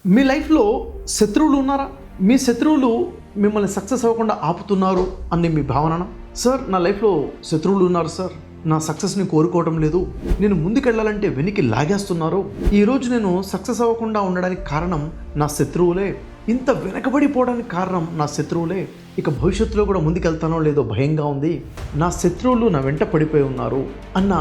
మీ లైఫ్లో శత్రువులు ఉన్నారా? మీ శత్రువులు మిమ్మల్ని సక్సెస్ అవ్వకుండా ఆపుతున్నారు అని మీ భావన? సార్, నా లైఫ్లో శత్రువులు ఉన్నారు సార్, నా సక్సెస్ని కోరుకోవడం లేదు, నేను ముందుకెళ్ళాలంటే వెనక్కి లాగేస్తున్నారు, ఈరోజు నేను సక్సెస్ అవ్వకుండా ఉండడానికి కారణం నా శత్రువులే, ఇంత వెనకబడిపోవడానికి కారణం నా శత్రువులే, ఇక భవిష్యత్తులో కూడా ముందుకెళ్తానో లేదో భయంగా ఉంది, నా శత్రువులు నా వెంట పడిపోయి ఉన్నారు అన్న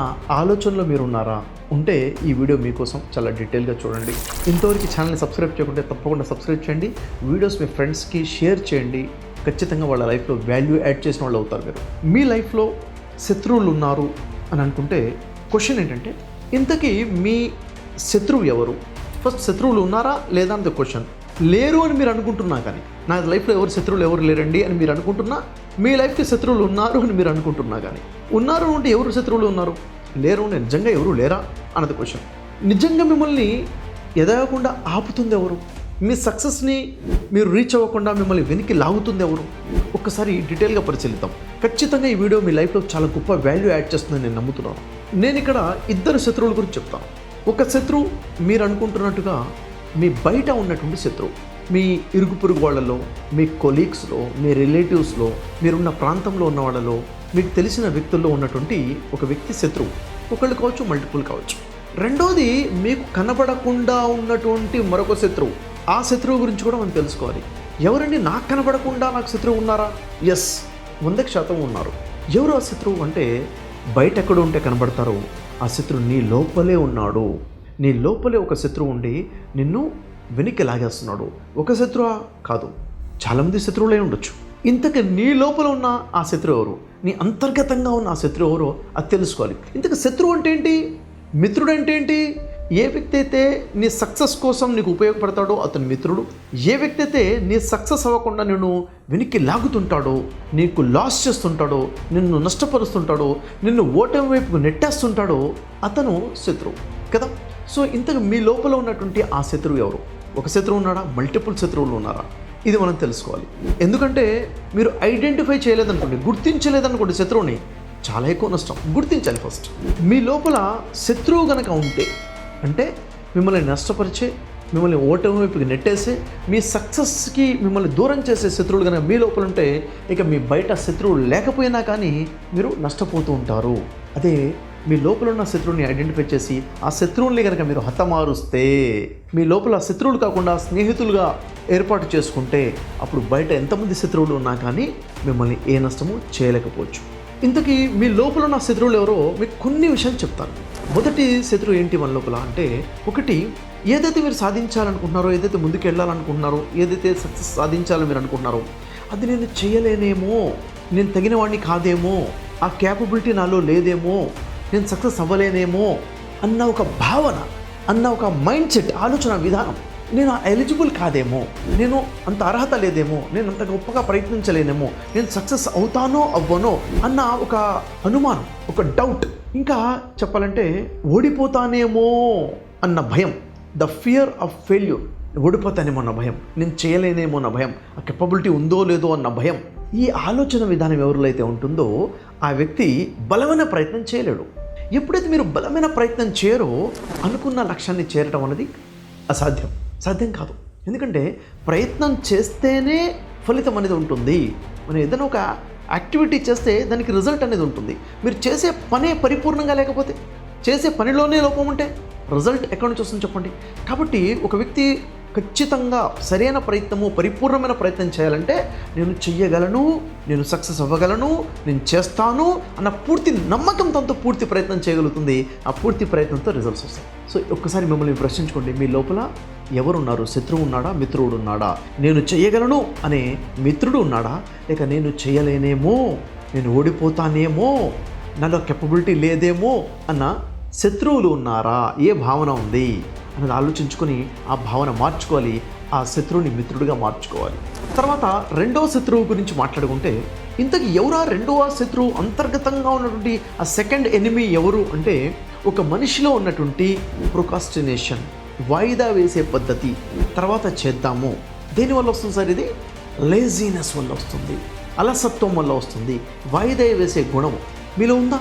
ఆలోచనలో మీరు ఉన్నారా? ఉంటే ఈ వీడియో మీకోసం చాలా డీటెయిల్గా చూడండి. ఇంతవరకు ఛానల్ని సబ్స్క్రైబ్ చేయకుంటే తప్పకుండా సబ్స్క్రైబ్ చేయండి, వీడియోస్ మీ ఫ్రెండ్స్కి షేర్ చేయండి. ఖచ్చితంగా వాళ్ళ లైఫ్లో వాల్యూ యాడ్ చేసిన వాళ్ళు అవుతారు. మీరు మీ లైఫ్లో శత్రువులు ఉన్నారు అని అనుకుంటే క్వశ్చన్ ఏంటంటే, ఇంతకీ మీ శత్రువు ఎవరు? ఫస్ట్ శత్రువులు ఉన్నారా లేదా అన్నది క్వశ్చన్. లేరు అని మీరు అనుకుంటున్నా, కానీ నా లైఫ్లో శత్రువులు ఎవరు లేరండి అని మీరు అనుకుంటున్నా, మీ లైఫ్కి శత్రువులు ఉన్నారు అని మీరు అనుకుంటున్నా, కానీ ఉన్నారు అంటే ఎవరు శత్రువులు ఉన్నారు, లేరు అంటే నిజంగా ఎవరు లేరా అన్నది క్వశ్చన్. నిజంగా మిమ్మల్ని ఎదగకుండా ఆపుతుంది ఎవరు? మీ సక్సెస్ని మీరు రీచ్ అవ్వకుండా మిమ్మల్ని వెనక్కి లాగుతుంది ఎవరు? ఒక్కసారి డీటెయిల్గా పరిశీలిద్దాం. ఖచ్చితంగా ఈ వీడియో మీ లైఫ్లో చాలా గొప్ప వాల్యూ యాడ్ చేస్తుందని నేను నమ్ముతున్నాను. నేను ఇక్కడ ఇద్దరు శత్రువుల గురించి చెప్తాను. ఒక శత్రువు మీరు అనుకుంటున్నట్టుగా మీ బయట ఉన్నటువంటి శత్రువు, మీ ఇరుగు పొరుగు వాళ్ళలో, మీ కొలీగ్స్లో, మీ రిలేటివ్స్లో, మీరున్న ప్రాంతంలో ఉన్న వాళ్ళలో, మీకు తెలిసిన వ్యక్తుల్లో ఉన్నటువంటి ఒక వ్యక్తి శత్రువు. ఒకళ్ళు కావచ్చు, మల్టిపుల్ కావచ్చు. రెండోది మీకు కనబడకుండా ఉన్నటువంటి మరొక శత్రువు. ఆ శత్రువు గురించి కూడా మనం తెలుసుకోవాలి. ఎవరండి నాకు కనబడకుండా నాకు శత్రువు ఉన్నారా? ఎస్, 100% ఉన్నారు. ఎవరు ఆ శత్రువు అంటే, బయట ఎక్కడ ఉంటే కనబడతారో ఆ శత్రువు నీ లోపలే ఉన్నాడు. నీ లోపలే ఒక శత్రువు ఉండి నిన్ను వెనక్కి లాగేస్తున్నాడు. ఒక శత్రువా? కాదు, చాలామంది శత్రువులే ఉండొచ్చు. ఇంతకు నీ లోపల ఉన్న ఆ శత్రువు ఎవరు, నీ అంతర్గతంగా ఉన్న ఆ శత్రువు ఎవరో అది తెలుసుకోవాలి. ఇంతకు శత్రువు అంటే ఏంటి, మిత్రుడు అంటే ఏంటి? ఏ వ్యక్తి అయితే నీ సక్సెస్ కోసం నీకు ఉపయోగపడతాడో అతని మిత్రుడు. ఏ వ్యక్తి అయితే నీ సక్సెస్ అవ్వకుండా నిన్ను వెనక్కి లాగుతుంటాడో, నీకు లాస్ చేస్తుంటాడో, నిన్ను నష్టపరుస్తుంటాడో, నిన్ను ఓటమి వైపుకు నెట్టేస్తుంటాడో అతను శత్రువు కదా. సో ఇంతకు మీ లోపల ఉన్నటువంటి ఆ శత్రువు ఎవరు? ఒక శత్రువు ఉన్నాడా, మల్టిపుల్ శత్రువులు ఉన్నారా? ఇది మనం తెలుసుకోవాలి. ఎందుకంటే మీరు ఐడెంటిఫై చేయలేదనుకోండి, గుర్తించలేదనుకోండి శత్రువుని, చాలా ఎక్కువ నష్టం. గుర్తించాలి ఫస్ట్. మీ లోపల శత్రువు కనుక ఉంటే, అంటే మిమ్మల్ని నష్టపరిచే, మిమ్మల్ని ఓటమి వైపుకి నెట్టేసే, మీ సక్సెస్కి మిమ్మల్ని దూరం చేసే శత్రువులు కనుక మీ లోపల ఉంటే, ఇక మీ బయట శత్రువులు లేకపోయినా కానీ మీరు నష్టపోతూ ఉంటారు. అదే మీ లోపల ఉన్న శత్రువుని ఐడెంటిఫై చేసి ఆ శత్రువుల్ని కనుక మీరు హతమారుస్తే, మీ లోపల శత్రువులు కాకుండా స్నేహితులుగా ఏర్పాటు చేసుకుంటే, అప్పుడు బయట ఎంతమంది శత్రువులు ఉన్నా కానీ మిమ్మల్ని ఏ నష్టము చేయలేకపోవచ్చు. ఇంతకీ మీ లోపల ఉన్న శత్రువులు ఎవరో మీకు కొన్ని విషయాలు చెప్తాను. మొదటి శత్రువు ఏంటి మన లోపల అంటే, ఒకటి, ఏదైతే మీరు సాధించాలనుకుంటున్నారో, ఏదైతే ముందుకు వెళ్ళాలనుకుంటున్నారో, ఏదైతే సక్సెస్ సాధించాలని మీరు అనుకుంటున్నారో, అది నేను చేయలేనేమో, నేను తగిన వాడిని కాదేమో, ఆ క్యాపబిలిటీ నాలో లేదేమో, నేను సక్సెస్ అవ్వలేనేమో అన్న ఒక భావన, అన్న ఒక మైండ్ సెట్, ఆలోచన విధానం. నేను ఎలిజిబుల్ కాదేమో, నేను అంత అర్హత లేదేమో, నేను అంత గొప్పగా ప్రయత్నించలేనేమో, నేను సక్సెస్ అవుతానో అవ్వనో అన్న ఒక అనుమానం, ఒక డౌట్. ఇంకా చెప్పాలంటే ఓడిపోతానేమో అన్న భయం, ద ఫియర్ ఆఫ్ ఫెయిల్యూర్. ఓడిపోతానేమో అన్న భయం, నేను చేయలేనేమో అన్న భయం, ఆ కెపబిలిటీ ఉందో లేదో అన్న భయం. ఈ ఆలోచన విధానం ఎవరిలో అయితే ఉంటుందో ఆ వ్యక్తి బలమైన ప్రయత్నం చేయలేడు. ఎప్పుడైతే మీరు బలమైన ప్రయత్నం చేయరో, అనుకున్న లక్ష్యాన్ని చేరటం అనేది అసాధ్యం, సాధ్యం కాదు. ఎందుకంటే ప్రయత్నం చేస్తేనే ఫలితం అనేది ఉంటుంది. మనం ఏదైనా ఒక యాక్టివిటీ చేస్తే దానికి రిజల్ట్ అనేది ఉంటుంది. మీరు చేసే పనే పరిపూర్ణంగా లేకపోతే, చేసే పనిలోనే లోపం ఉంటే రిజల్ట్ ఎక్కడి నుంచి వస్తుంది చెప్పండి. కాబట్టి ఒక వ్యక్తి ఖచ్చితంగా సరైన ప్రయత్నము, పరిపూర్ణమైన ప్రయత్నం చేయాలంటే, నేను చెయ్యగలను, నేను సక్సెస్ అవ్వగలను, నేను చేస్తాను అన్న పూర్తి నమ్మకంతో పూర్తి ప్రయత్నం చేయగలుగుతుంది. ఆ పూర్తి ప్రయత్నంతో రిజల్ట్స్ వస్తాయి. సో ఒక్కసారి మిమ్మల్ని ప్రశ్నించుకోండి, మీ లోపల ఎవరున్నారు? శత్రువు ఉన్నాడా, మిత్రుడు ఉన్నాడా? నేను చెయ్యగలను అనే మిత్రుడు ఉన్నాడా, లేక నేను చేయలేనేమో, నేను ఓడిపోతానేమో, నాలో కెపబిలిటీ లేదేమో అన్న శత్రువులు ఉన్నారా? ఏ భావన ఉంది అనేది ఆలోచించుకొని ఆ భావన మార్చుకోవాలి, ఆ శత్రువుని మిత్రుడిగా మార్చుకోవాలి. తర్వాత రెండవ శత్రువు గురించి మాట్లాడుకుంటే, ఇంతకు ఎవరా రెండవ శత్రువు? అంతర్గతంగా ఉన్నటువంటి ఆ సెకండ్ ఎనిమీ ఎవరు అంటే, ఒక మనిషిలో ఉన్నటువంటి ప్రొకాస్టినేషన్, వాయిదా వేసే పద్ధతి, తర్వాత చేద్దాము. దేనివల్ల వస్తుంది సార్ ఇది? లేజీనెస్ వల్ల వస్తుంది, అలసత్వం వల్ల వస్తుంది, వాయిదా వేసే గుణం మీలో ఉందా?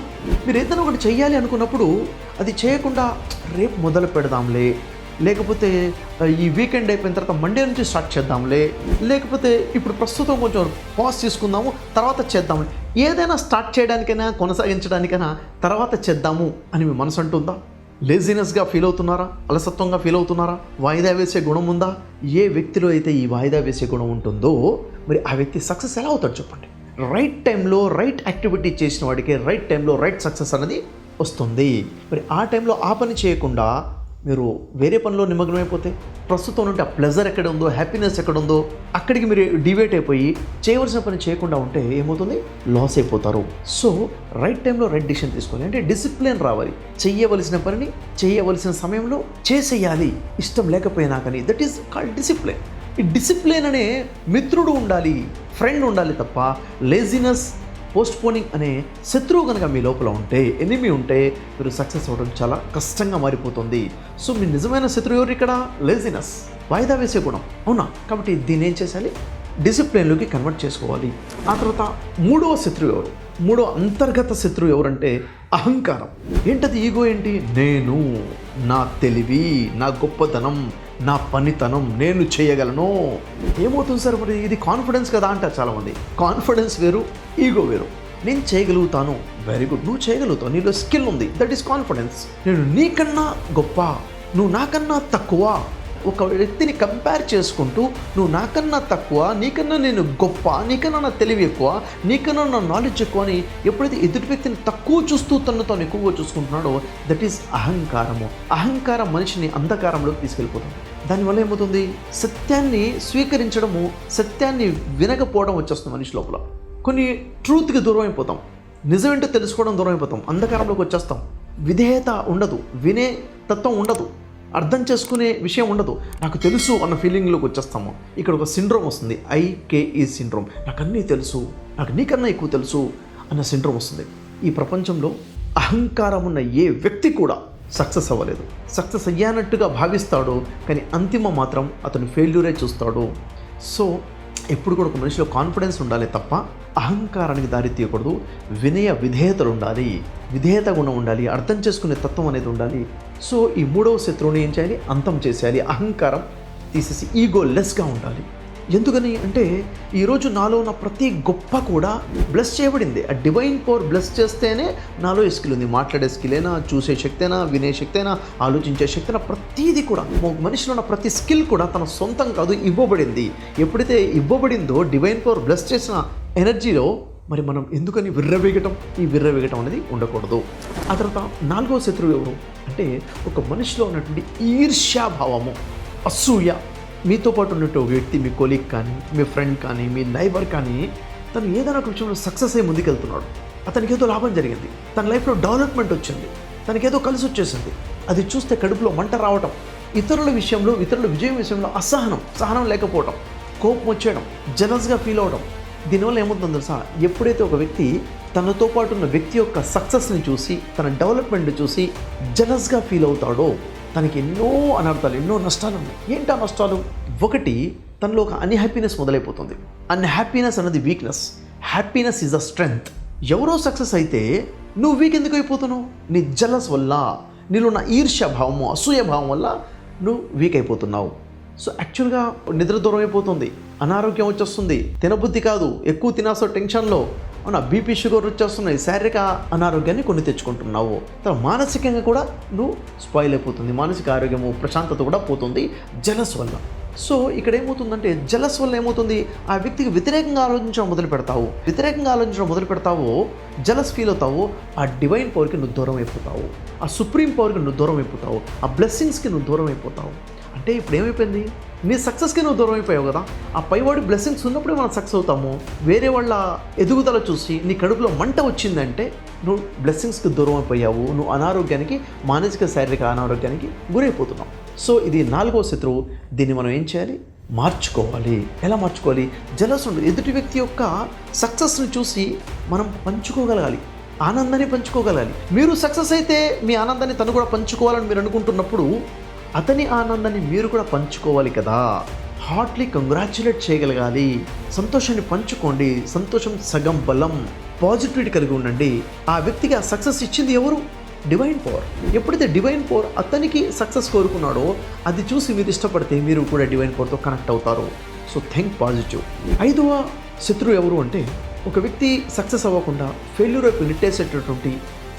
మీరు ఏదైనా ఒకటి చెయ్యాలి అనుకున్నప్పుడు అది చేయకుండా రేపు మొదలు పెడదాంలే, లేకపోతే ఈ వీకెండ్ అయిపోయిన తర్వాత మండే నుంచి స్టార్ట్ చేద్దాంలే, లేకపోతే ఇప్పుడు ప్రస్తుతం కొంచెం పాజ్ తీసుకుందాము తర్వాత చేద్దాము, ఏదైనా స్టార్ట్ చేయడానికైనా కొనసాగించడానికైనా తర్వాత చేద్దాము అని మీ మనసు అంటుందా? లేజినెస్గా ఫీల్ అవుతున్నారా? అలసత్వంగా ఫీల్ అవుతున్నారా? వాయిదా వేసే గుణం ఉందా? ఏ వ్యక్తిలో అయితే ఈ వాయిదా వేసే గుణం ఉంటుందో మరి ఆ వ్యక్తి సక్సెస్ ఎలా అవుతాడు చెప్పండి? రైట్ టైంలో రైట్ యాక్టివిటీ చేసిన వాడికి రైట్ టైంలో రైట్ సక్సెస్ అనేది వస్తుంది. మరి ఆ టైంలో ఆ పని చేయకుండా మీరు వేరే పనిలో నిమగ్నమైపోతే ప్రస్తుతం ఉంటే ఆ ప్లెజర్ ఎక్కడ ఉందో, హ్యాపీనెస్ ఎక్కడ ఉందో అక్కడికి మీరు డివేట్ అయిపోయి చేయవలసిన పని చేయకుండా ఉంటే ఏమవుతుంది? లాస్ అయిపోతారు. సో రైట్ టైంలో రైట్ డిసిషన్ తీసుకోవాలి. అంటే డిసిప్లిన్ రావాలి. చేయవలసిన పనిని చేయవలసిన సమయంలో చేసేయాలి, ఇష్టం లేకపోయినా కానీ. That is called discipline. ఈ డిసిప్లిన్ అనే మిత్రుడు ఉండాలి, ఫ్రెండ్ ఉండాలి తప్ప లేజినెస్, పోస్ట్పోనింగ్ అనే శత్రువు కనుక మీ లోపల ఉంటే, ఎనిమీ ఉంటే మీరు సక్సెస్ అవ్వడం చాలా కష్టంగా మారిపోతుంది. సో మీ నిజమైన శత్రువు ఎవరు ఇక్కడ? లేజినెస్, వాయిదా వేసే గుణం. అవునా? కాబట్టి దీన్ని ఏం చేయాలి? డిసిప్లిన్లోకి కన్వర్ట్ చేసుకోవాలి. ఆ తర్వాత మూడవ శత్రువు ఎవరు? మూడో అంతర్గత శత్రువు ఎవరంటే అహంకారం. ఏంటది? ఈగో ఏంటి? నేను, నా తెలివి, నా గొప్పతనం, నా పనితనం, నేను చేయగలను. ఏమవుతుంది సార్ మరి? ఇది కాన్ఫిడెన్స్ కదా అంటారు చాలామంది. కాన్ఫిడెన్స్ వేరు, ఈగో వేరు. నేను చేయగలుగుతాను, వెరీ గుడ్, నువ్వు చేయగలుగుతావు, నీలో స్కిల్ ఉంది, దట్ ఈస్ కాన్ఫిడెన్స్. నేను నీకన్నా గొప్ప, నువ్వు నాకన్నా తక్కువ. ఒక వ్యక్తిని కంపేర్ చేసుకుంటూ నువ్వు నాకన్నా తక్కువ, నీకన్నా నేను గొప్ప, నీకన్నా నా తెలివి ఎక్కువ, నీకన్నా నా నాలెడ్జ్ ఎక్కువ అని ఎప్పుడైతే ఎదుటి వ్యక్తిని తక్కువ చూస్తూ తను తాను ఎక్కువగా చూసుకుంటున్నాడో దట్ ఈస్ అహంకారము. అహంకారం మనిషిని అంధకారంలోకి తీసుకెళ్ళిపోతుంది. దానివల్ల ఏమవుతుంది? సత్యాన్ని స్వీకరించడము, సత్యాన్ని వినకపోవడం వచ్చేస్తుంది మనిషి లోపల. కొన్ని ట్రూత్కి దూరం అయిపోతాం, నిజమేంటో తెలుసుకోవడం దూరం అయిపోతాం, అంధకారంలోకి వచ్చేస్తాం. విధేయత ఉండదు, వినే తత్వం ఉండదు, అర్థం చేసుకునే విషయం ఉండదు, నాకు తెలుసు అన్న ఫీలింగ్లోకి వచ్చేస్తాము. ఇక్కడ ఒక సిండ్రోమ్ వస్తుంది, IKE సిండ్రోమ్. నాకు అన్నీ తెలుసు, నాకు నీకన్నా ఎక్కువ తెలుసు అన్న సిండ్రోమ్ వస్తుంది. ఈ ప్రపంచంలో అహంకారం ఉన్న ఏ వ్యక్తి కూడా సక్సెస్ అవ్వలేదు. సక్సెస్ అయ్యానట్టుగా భావిస్తాడు, కానీ అంతిమ మాత్రం అతను ఫెయిల్యూరే చూస్తాడు. సో ఎప్పుడు కూడా ఒక మనిషిలో కాన్ఫిడెన్స్ ఉండాలి తప్ప అహంకారానికి దారి తీయకూడదు. వినయ విధేయతలు ఉండాలి, విధేయత గుణం ఉండాలి, అర్థం చేసుకునే తత్వం అనేది ఉండాలి. సో ఈ మూడవ శత్రువుని ఏం చేయాలి? అంతం చేసేయాలి. అహంకారం తీసేసి ఈగో లెస్గా ఉండాలి. ఎందుకని అంటే ఈరోజు నాలో ఉన్న ప్రతి గొప్ప కూడా బ్లెస్ చేయబడింది. ఆ డివైన్ పవర్ బ్లెస్ చేస్తేనే నాలో ఈ స్కిల్ ఉంది. మాట్లాడే స్కిల్ అయినా, చూసే శక్తి అయినా, వినే శక్తి అయినా, ఆలోచించే శక్తి అయినా, ప్రతిదీ కూడా మనిషిలో ఉన్న ప్రతి స్కిల్ కూడా తన సొంతం కాదు, ఇవ్వబడింది. ఎప్పుడైతే ఇవ్వబడిందో డివైన్ పవర్ బ్లెస్ చేసిన ఎనర్జీలో మరి మనం ఎందుకని విర్రవేగటం? ఈ విర్రవేగటం అనేది ఉండకూడదు. ఆ తర్వాత నాలుగవ శత్రువు ఎవరు అంటే ఒక మనిషిలో ఉన్నటువంటి ఈర్ష్యాభావము, అసూయ. మీతో పాటు ఉన్నట్టు ఒక వ్యక్తి, మీ కొలీగ్ కానీ, మీ ఫ్రెండ్ కానీ, మీ నైబర్ కానీ, తను ఏదైనా ఒక విషయంలో సక్సెస్ అయ్యి ముందుకెళ్తున్నాడు, అతనికి ఏదో లాభం జరిగింది, తన లైఫ్లో డెవలప్మెంట్ వచ్చింది, తనకేదో కలిసి వచ్చేసింది. అది చూస్తే కడుపులో మంట రావటం, ఇతరుల విషయంలో, ఇతరుల విజయం విషయంలో సహనం లేకపోవడం, కోపం వచ్చేయడం, జెలస్గా ఫీల్ అవడం. దీనివల్ల ఏమవుతుందో తెలుసా? ఎప్పుడైతే ఒక వ్యక్తి తనతో పాటు ఉన్న వ్యక్తి యొక్క సక్సెస్ని చూసి, తన డెవలప్మెంట్ చూసి జెలస్గా ఫీల్ అవుతాడో తనకి ఎన్నో అనర్థాలు, ఎన్నో నష్టాలు ఉన్నాయి. ఏంటి ఆ నష్టాలు? ఒకటి, తనలో ఒక అన్హ్యాపీనెస్ మొదలైపోతుంది. అన్హ్యాపీనెస్ అన్నది weakness, happiness is a strength. ఎవరో సక్సెస్ అయితే నువ్వు వీక్ ఎందుకు అయిపోతున్నావు? నీ జెలస్ వల్ల, నీలో ఉన్న ఈర్ష్య భావము, అసూయ భావం వల్ల నువ్వు వీక్ అయిపోతున్నావు. సో యాక్చువల్గా నిద్ర దూరం అయిపోతుంది, అనారోగ్యం వచ్చేస్తుంది, తినబుద్ధి కాదు, ఎక్కువ తినాసో టెన్షన్లో అవునా బీపీ షుగర్ వచ్చేస్తున్నాయి, శారీరక అనారోగ్యాన్ని కొని తెచ్చుకుంటున్నావు. తర్వాత మానసికంగా కూడా నువ్వు స్పాయిల్ అయిపోతుంది, మానసిక ఆరోగ్యము, ప్రశాంతత కూడా పోతుంది జెలస్ వల్ల. సో ఇక్కడ ఏమవుతుందంటే జెలస్ వల్ల ఏమవుతుంది? ఆ వ్యక్తికి వ్యతిరేకంగా ఆలోచించడం మొదలు పెడతావు, జెలస్ ఫీల్ అవుతావు, ఆ డివైన్ పవర్కి నువ్వు దూరం అయిపోతావు, ఆ సుప్రీం పవర్కి నువ్వు దూరం అయిపోతావు, ఆ బ్లెస్సింగ్స్కి నువ్వు దూరం అయిపోతావు. అంటే ఇప్పుడు ఏమైపోయింది? నీ సక్సెస్కి నువ్వు దూరం అయిపోయావు కదా. ఆ పైవాడి బ్లెస్సింగ్స్ ఉన్నప్పుడే మనం సక్సెస్ అవుతాము. వేరే వాళ్ళ ఎదుగుదల చూసి నీ కడుపులో మంట వచ్చిందంటే నువ్వు బ్లెస్సింగ్స్కి దూరం అయిపోయావు, నువ్వు అనారోగ్యానికి, మానసిక శారీరక అనారోగ్యానికి గురైపోతున్నావు. సో ఇది నాలుగో శత్రువు. దీన్ని మనం ఏం చేయాలి? మార్చుకోవాలి. ఎలా మార్చుకోవాలి? జెలస్ ఉండదు. ఎదుటి వ్యక్తి యొక్క సక్సెస్ని చూసి మనం పంచుకోగలగాలి, ఆనందాన్ని పంచుకోగలగాలి. మీరు సక్సెస్ అయితే మీ ఆనందాన్ని తను కూడా పంచుకోవాలని మీరు అనుకుంటున్నప్పుడు అతని ఆనందాన్ని మీరు కూడా పంచుకోవాలి కదా. హార్ట్లీ కంగ్రాచ్యులేట్ చేయగలగాలి, సంతోషాన్ని పంచుకోండి. సంతోషం సగం బలం. పాజిటివిటీ కలిగి ఉండండి. ఆ వ్యక్తికి ఆ సక్సెస్ ఇచ్చింది ఎవరు? Divine power. ఎప్పుడైతే డివైన్ పవర్ అతనికి సక్సెస్ కోరుకున్నాడో అది చూసి మీరు ఇష్టపడితే మీరు కూడా డివైన్ పవర్తో కనెక్ట్ అవుతారు. So think positive. 5వ శత్రువు ఎవరు అంటే, ఒక వ్యక్తి సక్సెస్ అవ్వకుండా ఫెయిల్యూర్ వైపు నెట్టేసేటటువంటి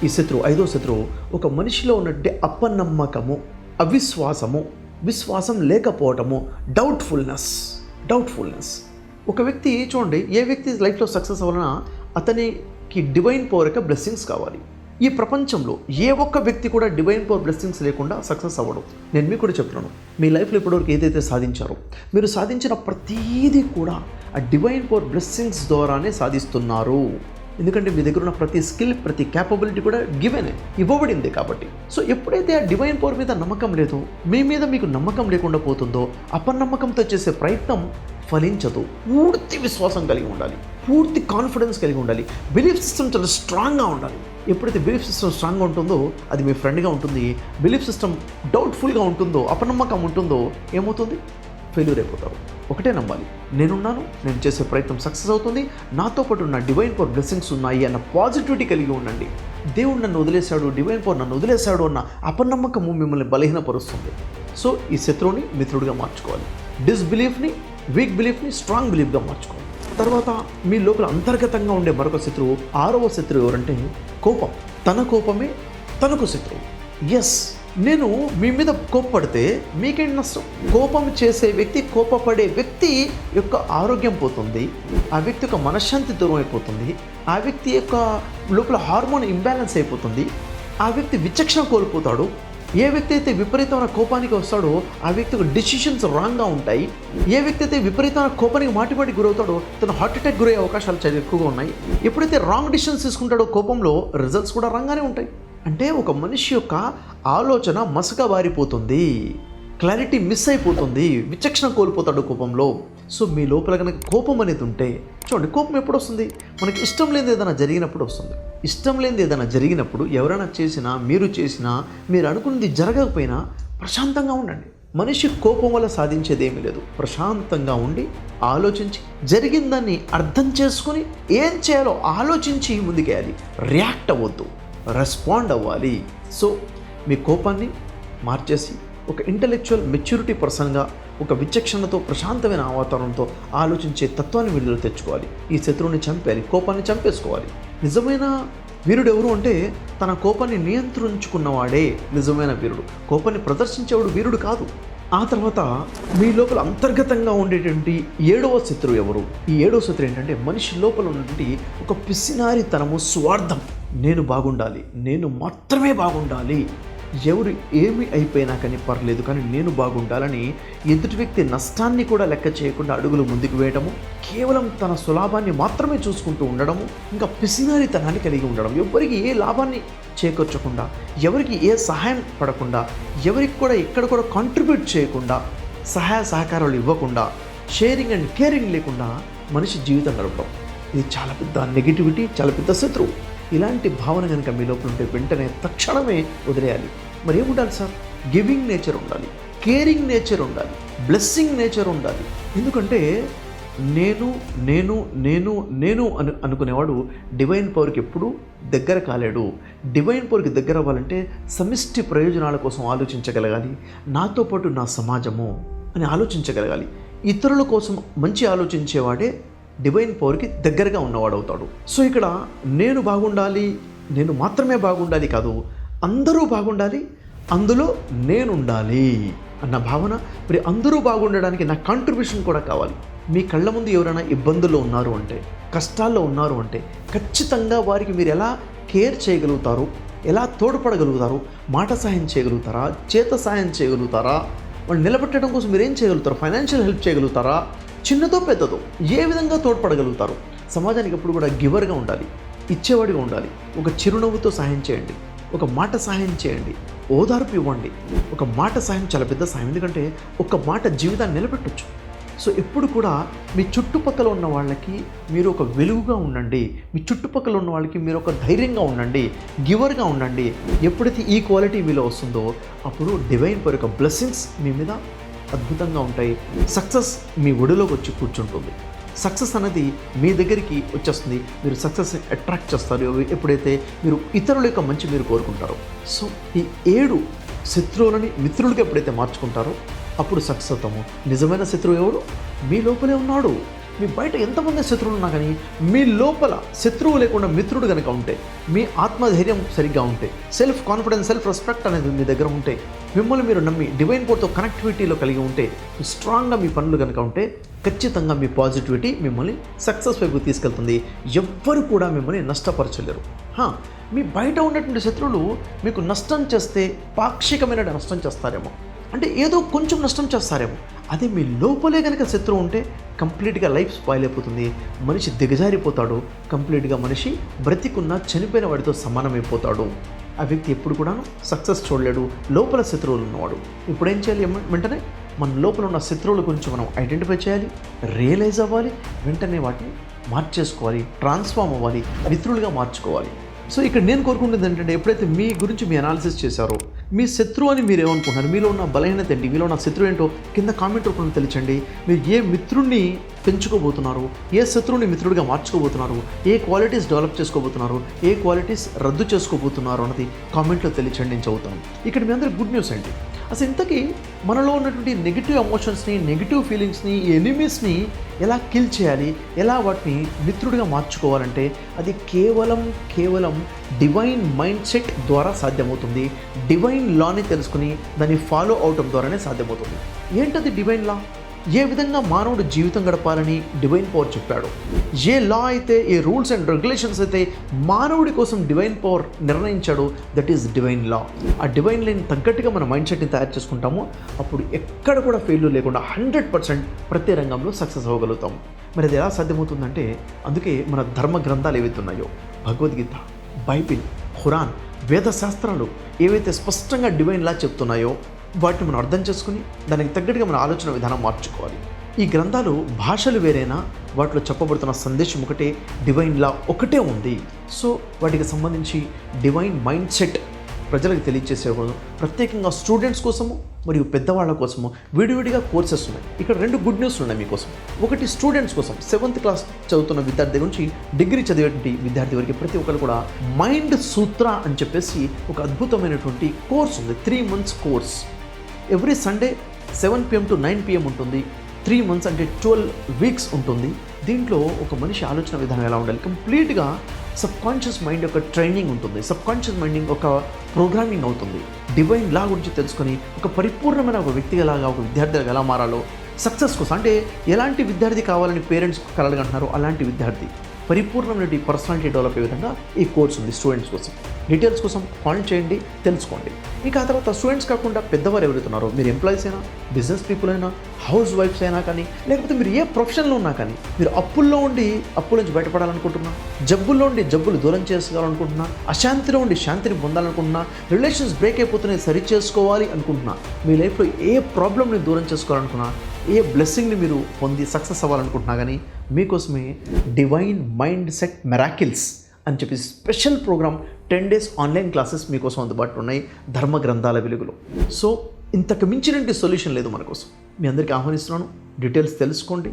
ఈ శత్రువు, 5వ శత్రువు ఒక మనిషిలో ఉన్నట్టే అపనమ్మకము, అవిశ్వాసము, విశ్వాసం లేకపోవటము, డౌట్ఫుల్నెస్. ఒక వ్యక్తి చూడండి, ఏ వ్యక్తి లైఫ్లో సక్సెస్ అవ్వాలన్నా అతనికి డివైన్ పవర్ యొక్క బ్లెస్సింగ్స్ కావాలి. ఈ ప్రపంచంలో ఏ ఒక్క వ్యక్తి కూడా డివైన్ పవర్ బ్లెస్సింగ్స్ లేకుండా సక్సెస్ అవ్వడం. నేను మీకు కూడా చెప్తున్నాను, మీ లైఫ్లో ఇప్పటివరకు ఏదైతే సాధించారో, మీరు సాధించిన ప్రతీదీ కూడా ఆ డివైన్ పవర్ బ్లెస్సింగ్స్ ద్వారానే సాధిస్తున్నారు. ఎందుకంటే మీ దగ్గర ఉన్న ప్రతి స్కిల్, ప్రతి క్యాపబిలిటీ కూడా గివెనే, ఇవ్వబడింది కాబట్టి. సో ఎప్పుడైతే ఆ డివైన్ పవర్ మీద నమ్మకం లేదో, మీ మీద మీకు నమ్మకం లేకుండా పోతుందో, అపనమ్మకంతో చేసే ప్రయత్నం ఫలించదు. పూర్తి విశ్వాసం కలిగి ఉండాలి, పూర్తి కాన్ఫిడెన్స్ కలిగి ఉండాలి, బిలీఫ్ సిస్టమ్ చాలా స్ట్రాంగ్గా ఉండాలి. ఎప్పుడైతే బిలీఫ్ సిస్టమ్ స్ట్రాంగ్గా ఉంటుందో అది మీ ఫ్రెండ్గా ఉంటుంది. బిలీఫ్ సిస్టమ్ డౌట్ఫుల్గా ఉంటుందో, అపనమ్మకం ఉంటుందో ఏమవుతుంది? ఫెయిల్యూర్ అయిపోతారు. ఒకటే నమ్మాలి, నేనున్నాను, నేను చేసే ప్రయత్నం సక్సెస్ అవుతుంది, నాతో పాటు నా డివైన్ పవర్ బ్లెస్సింగ్స్ ఉన్నాయి అన్న పాజిటివిటీ కలిగి ఉండండి. దేవుడు నన్ను వదిలేశాడు, డివైన్ పవర్ నన్ను వదిలేశాడు అన్న అపనమ్మకము మిమ్మల్ని బలహీనపరుస్తుంది. సో ఈ శత్రువుని మిత్రుడిగా మార్చుకోవాలి. డిస్బిలీఫ్ని, వీక్ బిలీఫ్ని స్ట్రాంగ్ బిలీఫ్గా మార్చుకోవాలి. తర్వాత మీ లోపల అంతర్గతంగా ఉండే మరొక శత్రువు, 6వ శత్రువు ఎవరంటే కోపం. తన కోపమే తనకు శత్రువు. ఎస్, నేను మీ మీద కోప్పడితే మీకేంటి నష్టం? కోపం చేసే వ్యక్తి, కోపపడే వ్యక్తి యొక్క ఆరోగ్యం పోతుంది, ఆ వ్యక్తి యొక్క మనశ్శాంతి దూరం అయిపోతుంది, ఆ వ్యక్తి యొక్క లోపల హార్మోన్ ఇంబ్యాలెన్స్ అయిపోతుంది, ఆ వ్యక్తి విచక్షణ కోల్పోతాడు. ఏ వ్యక్తి అయితే విపరీతమైన కోపానికి వస్తాడో ఆ వ్యక్తి యొక్క డిసిషన్స్ రాంగ్గా ఉంటాయి. ఏ వ్యక్తి అయితే విపరీతమైన కోపానికి మాటిమాటి గురవుతాడో తను హార్ట్ అటాక్ గురయ్యే అవకాశాలు చాలా ఎక్కువగా ఉన్నాయి. ఎప్పుడైతే రాంగ్ డిసిషన్స్ తీసుకుంటాడో కోపంలో, రిజల్ట్స్ కూడా రాంగ్గానే ఉంటాయి. అంటే ఒక మనిషి యొక్క ఆలోచన మసక బారిపోతుంది, క్లారిటీ మిస్ అయిపోతుంది, విచక్షణ కోల్పోతాడు కోపంలో. సో మీ లోపల కనుక కోపం అనేది ఉంటే, చూడండి, కోపం ఎప్పుడు వస్తుంది? మనకి ఇష్టం లేనిది ఏదైనా జరిగినప్పుడు వస్తుంది. ఇష్టం లేనిది ఏదైనా జరిగినప్పుడు, ఎవరైనా చేసినా, మీరు చేసినా, మీరు అనుకున్నది జరగకపోయినా ప్రశాంతంగా ఉండండి. మనిషి కోపం వల్ల సాధించేది ఏమీ లేదు. ప్రశాంతంగా ఉండి ఆలోచించి జరిగిన దాన్ని అర్థం చేసుకొని ఏం చేయాలో ఆలోచించి ముందుకేయాలి. రియాక్ట్ అవ్వద్దు, రెస్పాండ్ అవ్వాలి. సో మీ కోపాన్ని మార్చేసి ఒక ఇంటలెక్చువల్ మెచ్యూరిటీ పర్సన్గా, ఒక విచక్షణతో, ప్రశాంతమైన వాతావరణంతో ఆలోచించే తత్వాన్ని వీళ్ళలో తెచ్చుకోవాలి. ఈ శత్రువుని చంపేయాలి, కోపాన్ని చంపేసుకోవాలి. నిజమైన వీరుడు ఎవరు అంటే తన కోపాన్ని నియంత్రించుకున్నవాడే నిజమైన వీరుడు. కోపాన్ని ప్రదర్శించేవాడు వీరుడు కాదు. ఆ తర్వాత మీ లోపల అంతర్గతంగా ఉండేటువంటి 7వ శత్రువు ఎవరు? ఈ 7వ శత్రువు ఏంటంటే మనిషి లోపల ఉన్నటువంటి ఒక పిసినారితనము, స్వార్థం. నేను బాగుండాలి, నేను మాత్రమే బాగుండాలి, ఎవరు ఏమి అయిపోయినా కానీ పర్లేదు, కానీ నేను బాగుండాలని ఎదుటి వ్యక్తి నష్టాన్ని కూడా లెక్క చేయకుండా అడుగులు ముందుకు వేయడము, కేవలం తన సులాభాన్ని మాత్రమే చూసుకుంటూ ఉండడము, ఇంకా పిసినారితనాన్ని కలిగి ఉండడం, ఎవరికి ఏ లాభాన్ని చేకూర్చకుండా, ఎవరికి ఏ సహాయం పడకుండా, ఎవరికి కూడా ఎక్కడ కూడా కాంట్రిబ్యూట్ చేయకుండా, సహాయ సహకారాలు ఇవ్వకుండా, షేరింగ్ అండ్ కేరింగ్ లేకుండా మనిషి జీవితం గడపడం, ఇది చాలా పెద్ద నెగిటివిటీ, చాలా పెద్ద శత్రువు. ఇలాంటి భావన కనుక మీ లోపల ఉంటే వెంటనే తక్షణమే వదిలేయాలి. మరి ఏముండాలి సార్? గివింగ్ నేచర్ ఉండాలి, కేరింగ్ నేచర్ ఉండాలి, బ్లెస్సింగ్ నేచర్ ఉండాలి. ఎందుకంటే నేను నేను నేను నేను అనుకునేవాడు డివైన్ పవర్కి ఎప్పుడూ దగ్గర కాలేడు. డివైన్ పవర్కి దగ్గర అవ్వాలంటే సమిష్టి ప్రయోజనాల కోసం ఆలోచించగలగాలి. నాతో పాటు నా సమాజము అని ఆలోచించగలగాలి. ఇతరుల కోసం మంచి ఆలోచించేవాడే డివైన్ పవర్కి దగ్గరగా ఉన్నవాడు అవుతాడు. సో ఇక్కడ నేను బాగుండాలి, నేను మాత్రమే బాగుండాలి కాదు, అందరూ బాగుండాలి, అందులో నేను ఉండాలి అన్న భావన. మరి అందరూ బాగుండడానికి నా కాంట్రిబ్యూషన్ కూడా కావాలి. మీ కళ్ళ ముందు ఎవరైనా ఇబ్బందుల్లో ఉన్నారు అంటే, కష్టాల్లో ఉన్నారు అంటే ఖచ్చితంగా వారికి మీరు ఎలా కేర్ చేయగలుగుతారు, ఎలా తోడ్పడగలుగుతారు, మాట సహాయం చేయగలుగుతారా, చేత సహాయం చేయగలుగుతారా, వాళ్ళు నిలబెట్టడం కోసం మీరు ఏం చేయగలుగుతారు, ఫైనాన్షియల్ హెల్ప్ చేయగలుగుతారా, చిన్నదో పెద్దదో ఏ విధంగా తోడ్పడగలుగుతారు. సమాజానికి ఎప్పుడు కూడా గివర్గా ఉండాలి, ఇచ్చేవాడిగా ఉండాలి. ఒక చిరునవ్వుతో సహాయం చేయండి, ఒక మాట సహాయం చేయండి, ఓదార్పు ఇవ్వండి. ఒక మాట సహాయం చాలా పెద్ద సహాయం, ఎందుకంటే ఒక మాట జీవితాన్ని నిలబెట్టచ్చు. సో ఎప్పుడు కూడా మీ చుట్టుపక్కల ఉన్న వాళ్ళకి మీరు ఒక వెలుగుగా ఉండండి, మీ చుట్టుపక్కల ఉన్న వాళ్ళకి మీరు ఒక ధైర్యంగా ఉండండి, గివర్గా ఉండండి. ఎప్పుడైతే ఈ క్వాలిటీ మీలో వస్తుందో అప్పుడు డివైన్ పవర్ యొక్క బ్లెస్సింగ్స్ మీ మీద అద్భుతంగా ఉంటాయి. సక్సెస్ మీ ఒడిలోకి వచ్చి కూర్చుంటుంది. సక్సెస్ అనేది మీ దగ్గరికి వచ్చేస్తుంది. మీరు సక్సెస్ని అట్రాక్ట్ చేస్తారు ఎప్పుడైతే మీరు ఇతరుల యొక్క మంచి మీరు కోరుకుంటారో. సో ఈ 7 శత్రువులని మిత్రులుగా ఎప్పుడైతే మార్చుకుంటారో అప్పుడు సక్సెస్ అవుతాము. నిజమైన శత్రువు ఎవడు? మీ లోపలే ఉన్నాడు. మీ బయట ఎంతమంది శత్రువులు ఉన్నా కానీ మీ లోపల శత్రువు లేకుండా మిత్రుడు కనుక ఉంటే, మీ ఆత్మధైర్యం సరిగ్గా ఉంటే, సెల్ఫ్ కాన్ఫిడెన్స్, సెల్ఫ్ రెస్పెక్ట్ అనేది మీ దగ్గర ఉంటే, మిమ్మల్ని మీరు నమ్మి డివైన్ పోర్తో కనెక్టివిటీలో కలిగి ఉంటే, స్ట్రాంగ్గా మీ పనులు కనుక ఉంటే, ఖచ్చితంగా మీ పాజిటివిటీ మిమ్మల్ని సక్సెస్ వైపు తీసుకెళ్తుంది. ఎవ్వరు కూడా మిమ్మల్ని నష్టపరచలేరు. మీ బయట ఉన్నటువంటి శత్రువులు మీకు నష్టం చేస్తే పాక్షికమైన నష్టం చేస్తారేమో, అంటే ఏదో కొంచెం నష్టం చేస్తారేమో. అదే మీ లోపలే కనుక శత్రువు ఉంటే కంప్లీట్గా లైఫ్ స్పాయిల్ అయిపోతుంది. మనిషి దిగజారిపోతాడు. కంప్లీట్గా మనిషి బ్రతికున్న చనిపోయిన వాడితో సమానమైపోతాడు. ఆ వ్యక్తి ఎప్పుడు కూడాను సక్సెస్ చూడలేడు. లోపల శత్రువులు ఉన్నవాడు. ఇప్పుడు ఏం చేయాలి? వెంటనే మన లోపల ఉన్న శత్రువుల గురించి మనం ఐడెంటిఫై చేయాలి, రియలైజ్ అవ్వాలి, వెంటనే వాటిని మార్చేసుకోవాలి, ట్రాన్స్ఫార్మ్ అవ్వాలి, మిత్రులుగా మార్చుకోవాలి. సో ఇక్కడ నేను కోరుకుంటుంది ఏంటంటే, ఎప్పుడైతే మీ గురించి మీ అనాలిసిస్ చేశారో, మీ శత్రువు అని మీరు ఏమనుకుంటున్నారు, మీలో ఉన్న బలహీనత ఏంటి, మీలో ఉన్న శత్రువు ఏంటో కింద కామెంట్ రూపంలో తెలియచండి. మీరు ఏ మిత్రుడిని పెంచుకోబోతున్నారు, ఏ శత్రువుని మిత్రుడిగా మార్చుకోబోతున్నారు, ఏ క్వాలిటీస్ డెవలప్ చేసుకోబోతున్నారు, ఏ క్వాలిటీస్ రద్దు చేసుకోబోతున్నారు అన్నది కామెంట్లో తెలియచండి. నేను చదువుతాను. ఇక్కడ మీ అందరి గుడ్ న్యూస్ ఏంటి? అసలు ఇంతకీ మనలో ఉన్నటువంటి నెగిటివ్ ఎమోషన్స్ని, నెగిటివ్ ఫీలింగ్స్ని, ఎనిమీస్ని ఎలా కిల్ చేయాలి, ఎలా వాటిని మిత్రుడిగా మార్చుకోవాలంటే అది కేవలం డివైన్ మైండ్ సెట్ ద్వారా సాధ్యమవుతుంది. డివైన్ లాని తెలుసుకుని దాన్ని ఫాలో అవటం ద్వారానే సాధ్యమవుతుంది. ఏంటది డివైన్ లా? ఏ విధంగా మానవుడు జీవితం గడపాలని డివైన్ పవర్ చెప్పాడు, ఏ లా అయితే, ఏ రూల్స్ అండ్ రెగ్యులేషన్స్ అయితే మానవుడి కోసం డివైన్ పవర్ నిర్ణయించాడో, దట్ ఈస్ డివైన్ లా. ఆ డివైన్ లైన్ తగ్గట్టుగా మన మైండ్ సెట్ని తయారు చేసుకుంటాము. అప్పుడు ఎక్కడ కూడా ఫెయిల్యూర్ లేకుండా 100% ప్రతి రంగంలో సక్సెస్ అవ్వగలుగుతాము. మరి అది ఎలా సాధ్యమవుతుందంటే, అందుకే మన ధర్మ గ్రంథాలు ఏవైతే ఉన్నాయో, భగవద్గీత, బైబిల్, ఖురాన్, వేద శాస్త్రాలు ఏవైతే స్పష్టంగా డివైన్ లా చెప్తున్నాయో వాటిని మనం అర్థం చేసుకుని దానికి తగ్గట్టుగా మన ఆలోచన విధానం మార్చుకోవాలి. ఈ గ్రంథాలు భాషలు వేరైనా వాటిలో చెప్పబడుతున్న సందేశం ఒకటే, డివైన్ లా ఒకటే ఉంది. సో వాటికి సంబంధించి డివైన్ మైండ్ సెట్ ప్రజలకు తెలియజేసేవారు. ప్రత్యేకంగా స్టూడెంట్స్ కోసము మరియు పెద్దవాళ్ళ కోసము విడివిడిగా కోర్సెస్ ఉన్నాయి. ఇక్కడ 2 గుడ్ న్యూస్ ఉన్నాయి మీకోసం. ఒకటి స్టూడెంట్స్ కోసం, 7th క్లాస్ చదువుతున్న విద్యార్థి నుంచి డిగ్రీ చదివేటువంటి విద్యార్థి వరకు ప్రతి ఒక్కరు కూడా మైండ్ సూత్ర అని చెప్పేసి ఒక అద్భుతమైనటువంటి కోర్స్ ఉంది. 3 months course. Every Sunday 7 PM to 9 PM ఉంటుంది. 3 months అంటే 12 weeks ఉంటుంది. దీంట్లో ఒక మనిషి ఆలోచన విధానం ఎలా ఉండాలి, కంప్లీట్గా సబ్కాన్షియస్ మైండ్ యొక్క ట్రైనింగ్ ఉంటుంది. సబ్కాన్షియస్ మైండింగ్ ఒక ప్రోగ్రామింగ్ అవుతుంది. డివైన్ లా గురించి తెలుసుకొని ఒక పరిపూర్ణమైన ఒక వ్యక్తిలాగా, ఒక విద్యార్థిగా ఎలా మారాలో, సక్సెస్ కోసం అంటే ఎలాంటి విద్యార్థి కావాలని పేరెంట్స్ కలలుగంటున్నారో అలాంటి విద్యార్థి పరిపూర్ణమైన పర్సనాలిటీ డెవలప్ అయ్యే విధంగా ఈ కోర్స్ ఉంది స్టూడెంట్స్ కోసం. డీటెయిల్స్ కోసం కాల్ చేయండి, తెలుసుకోండి. ఇక ఆ తర్వాత స్టూడెంట్స్ కాకుండా పెద్దవారు ఎవరైతున్నారో, మీరు ఎంప్లాయీస్ అయినా, బిజినెస్ పీపుల్ అయినా, హౌస్ వైఫ్స్ అయినా కానీ, లేకపోతే మీరు ఏ ప్రొఫెషన్లో ఉన్నా కానీ, మీరు అప్పుల్లో ఉండి అప్పుల నుంచి బయటపడాలనుకుంటున్నా, జబ్బుల్లో ఉండి జబ్బులు దూరం చేసుకోవాలనుకుంటున్నా, అశాంతిలో ఉండి శాంతిని పొందాలనుకుంటున్నా, రిలేషన్స్ బ్రేక్ అయిపోతున్నాయి సరి చేసుకోవాలి అనుకుంటున్నా, మీ లైఫ్లో ఏ ప్రాబ్లమ్ని దూరం చేసుకోవాలనుకున్నా, ఏ బ్లెస్సింగ్ని మీరు పొంది సక్సెస్ అవ్వాలనుకుంటున్నా కానీ, మీకోసమే డివైన్ మైండ్ సెట్ మెరాకిల్స్ అని చెప్పి special program 10 days online classes మీకోసం అందుబాటులో ఉన్నాయి ధర్మ గ్రంథాల వెలుగులో. సో ఇంతకు మించినటువంటి సొల్యూషన్ లేదు మన కోసం. మీ అందరికీ ఆహ్వానిస్తున్నాను. డీటెయిల్స్ తెలుసుకోండి,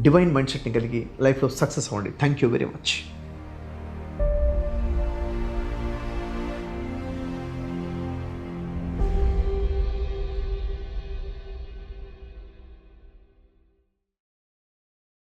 డివైన్ మైండ్ సెట్ని కలిగి లైఫ్లో సక్సెస్ అవ్వండి. Thank you very much.